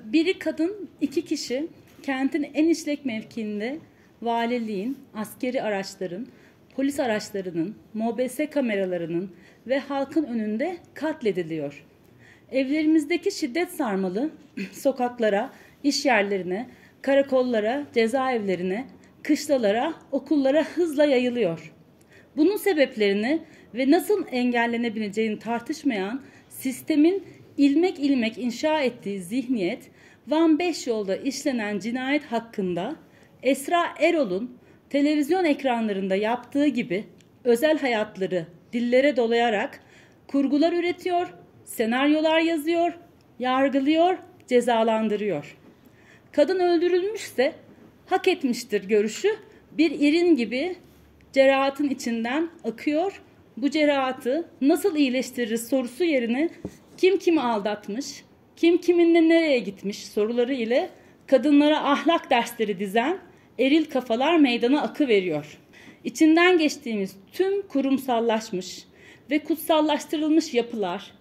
Biri kadın, iki kişi kentin en işlek mevkiinde valiliğin, askeri araçların, polis araçlarının, MOBESE kameralarının ve halkın önünde katlediliyor. Evlerimizdeki şiddet sarmalı sokaklara, iş yerlerine, karakollara, cezaevlerine, kışlalara, okullara hızla yayılıyor. Bunun sebeplerini ve nasıl engellenebileceğini tartışmayan sistemin ilmek ilmek inşa ettiği zihniyet, Van Beşyol'da işlenen cinayet hakkında Esra Erol'un televizyon ekranlarında yaptığı gibi özel hayatları dillere dolayarak kurgular üretiyor, senaryolar yazıyor, yargılıyor, cezalandırıyor. Kadın öldürülmüşse hak etmiştir görüşü bir irin gibi cerahatın içinden akıyor. Bu cerahatı nasıl iyileştiririz sorusu yerine kim kimi aldatmış, kim kiminle nereye gitmiş soruları ile kadınlara ahlak dersleri dizen eril kafalar meydana akıveriyor. İçinden geçtiğimiz tüm kurumsallaşmış ve kutsallaştırılmış yapılar,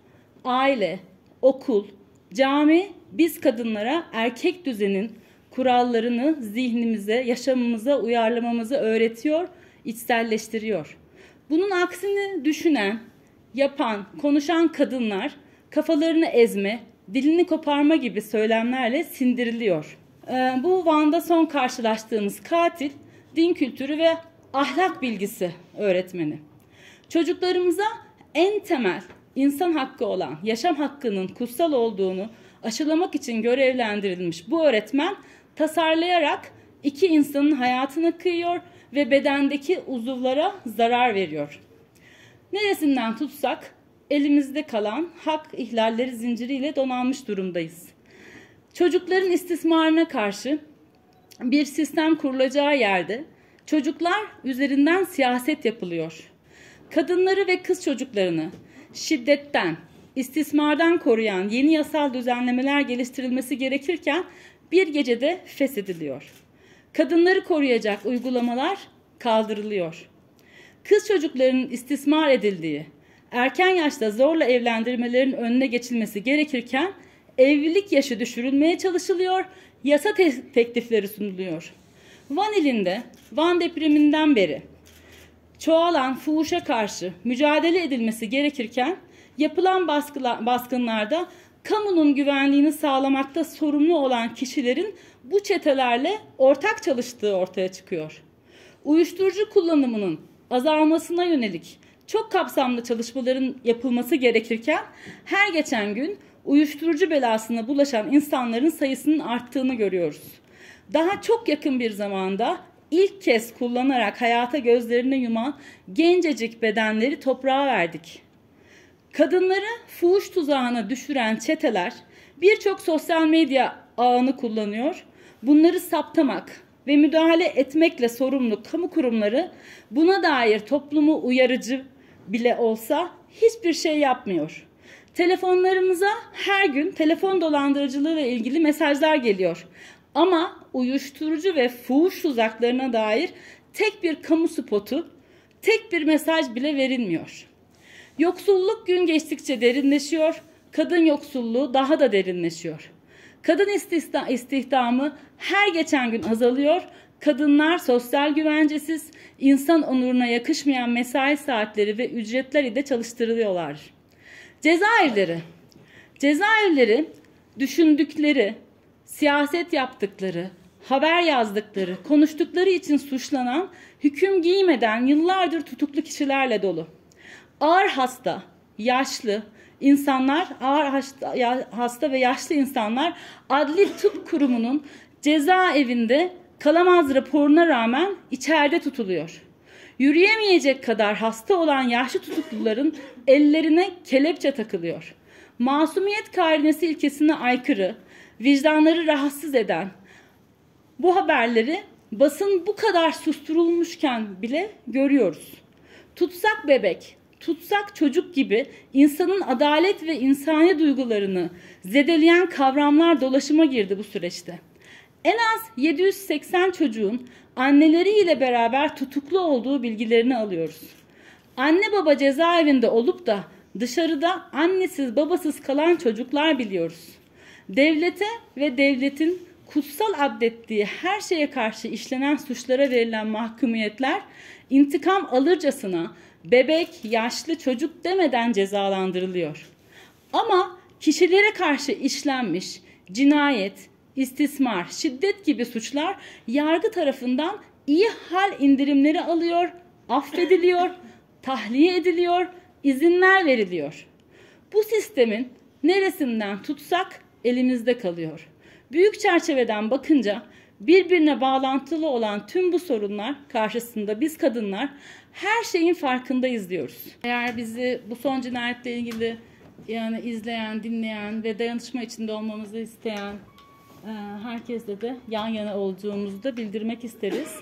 aile, okul, cami, biz kadınlara erkek düzenin kurallarını zihnimize, yaşamımıza uyarlamamızı öğretiyor, içselleştiriyor. Bunun aksini düşünen, yapan, konuşan kadınlar kafalarını ezme, dilini koparma gibi söylemlerle sindiriliyor. Bu Van'da son karşılaştığımız katil, din kültürü ve ahlak bilgisi öğretmeni. Çocuklarımıza en temel insan hakkı olan yaşam hakkının kutsal olduğunu aşılamak için görevlendirilmiş bu öğretmen tasarlayarak iki insanın hayatını kıyıyor ve bedendeki uzuvlara zarar veriyor. Neresinden tutsak elimizde kalan hak ihlalleri zinciriyle donanmış durumdayız. Çocukların istismarına karşı bir sistem kurulacağı yerde çocuklar üzerinden siyaset yapılıyor. Kadınları ve kız çocuklarını şiddetten, istismardan koruyan yeni yasal düzenlemeler geliştirilmesi gerekirken bir gecede feshediliyor. Kadınları koruyacak uygulamalar kaldırılıyor. Kız çocuklarının istismar edildiği, erken yaşta zorla evlendirmelerin önüne geçilmesi gerekirken evlilik yaşı düşürülmeye çalışılıyor, yasa teklifleri sunuluyor. Van ilinde, Van depreminden beri çoğalan fuhuşa karşı mücadele edilmesi gerekirken yapılan baskınlarda kamunun güvenliğini sağlamakta sorumlu olan kişilerin bu çetelerle ortak çalıştığı ortaya çıkıyor. Uyuşturucu kullanımının azalmasına yönelik çok kapsamlı çalışmaların yapılması gerekirken her geçen gün uyuşturucu belasına bulaşan insanların sayısının arttığını görüyoruz. Daha çok yakın bir zamanda ilk kez kullanarak hayata gözlerini yuman gencecik bedenleri toprağa verdik. Kadınları fuhuş tuzağına düşüren çeteler birçok sosyal medya ağını kullanıyor. Bunları saptamak ve müdahale etmekle sorumlu kamu kurumları buna dair toplumu uyarıcı bile olsa hiçbir şey yapmıyor. Telefonlarımıza her gün telefon dolandırıcılığı ile ilgili mesajlar geliyor. Ama uyuşturucu ve fuhuş tuzaklarına dair tek bir kamu spotu, tek bir mesaj bile verilmiyor. Yoksulluk gün geçtikçe derinleşiyor, kadın yoksulluğu daha da derinleşiyor. Kadın istihdamı her geçen gün azalıyor, kadınlar sosyal güvencesiz, insan onuruna yakışmayan mesai saatleri ve ücretler ile çalıştırılıyorlar. Cezaevleri düşündükleri, siyaset yaptıkları, haber yazdıkları, konuştukları için suçlanan, hüküm giymeden yıllardır tutuklu kişilerle dolu. Ağır hasta, yaşlı insanlar, hasta ve yaşlı insanlar Adli Tıp Kurumu'nun cezaevinde kalamaz raporuna rağmen içeride tutuluyor. Yürüyemeyecek kadar hasta olan yaşlı tutukluların ellerine kelepçe takılıyor. Masumiyet karinesi ilkesine aykırı, vicdanları rahatsız eden bu haberleri basın bu kadar susturulmuşken bile görüyoruz. Tutsak bebek, tutsak çocuk gibi insanın adalet ve insani duygularını zedeleyen kavramlar dolaşıma girdi bu süreçte. En az 780 çocuğun anneleriyle beraber tutuklu olduğu bilgilerini alıyoruz. Anne baba cezaevinde olup da dışarıda annesiz babasız kalan çocuklar biliyoruz. Devlete ve devletin kutsal adettiği her şeye karşı işlenen suçlara verilen mahkumiyetler intikam alırcasına bebek, yaşlı, çocuk demeden cezalandırılıyor. Ama kişilere karşı işlenmiş cinayet, istismar, şiddet gibi suçlar yargı tarafından iyi hal indirimleri alıyor, affediliyor, tahliye ediliyor, izinler veriliyor. Bu sistemin neresinden tutsak elimizde kalıyor. Büyük çerçeveden bakınca birbirine bağlantılı olan tüm bu sorunlar karşısında biz kadınlar her şeyin farkındayız diyoruz. Eğer bizi bu son cinayetle ilgili yani izleyen, dinleyen ve dayanışma içinde olmamızı isteyen herkesle de yan yana olduğumuzu da bildirmek isteriz.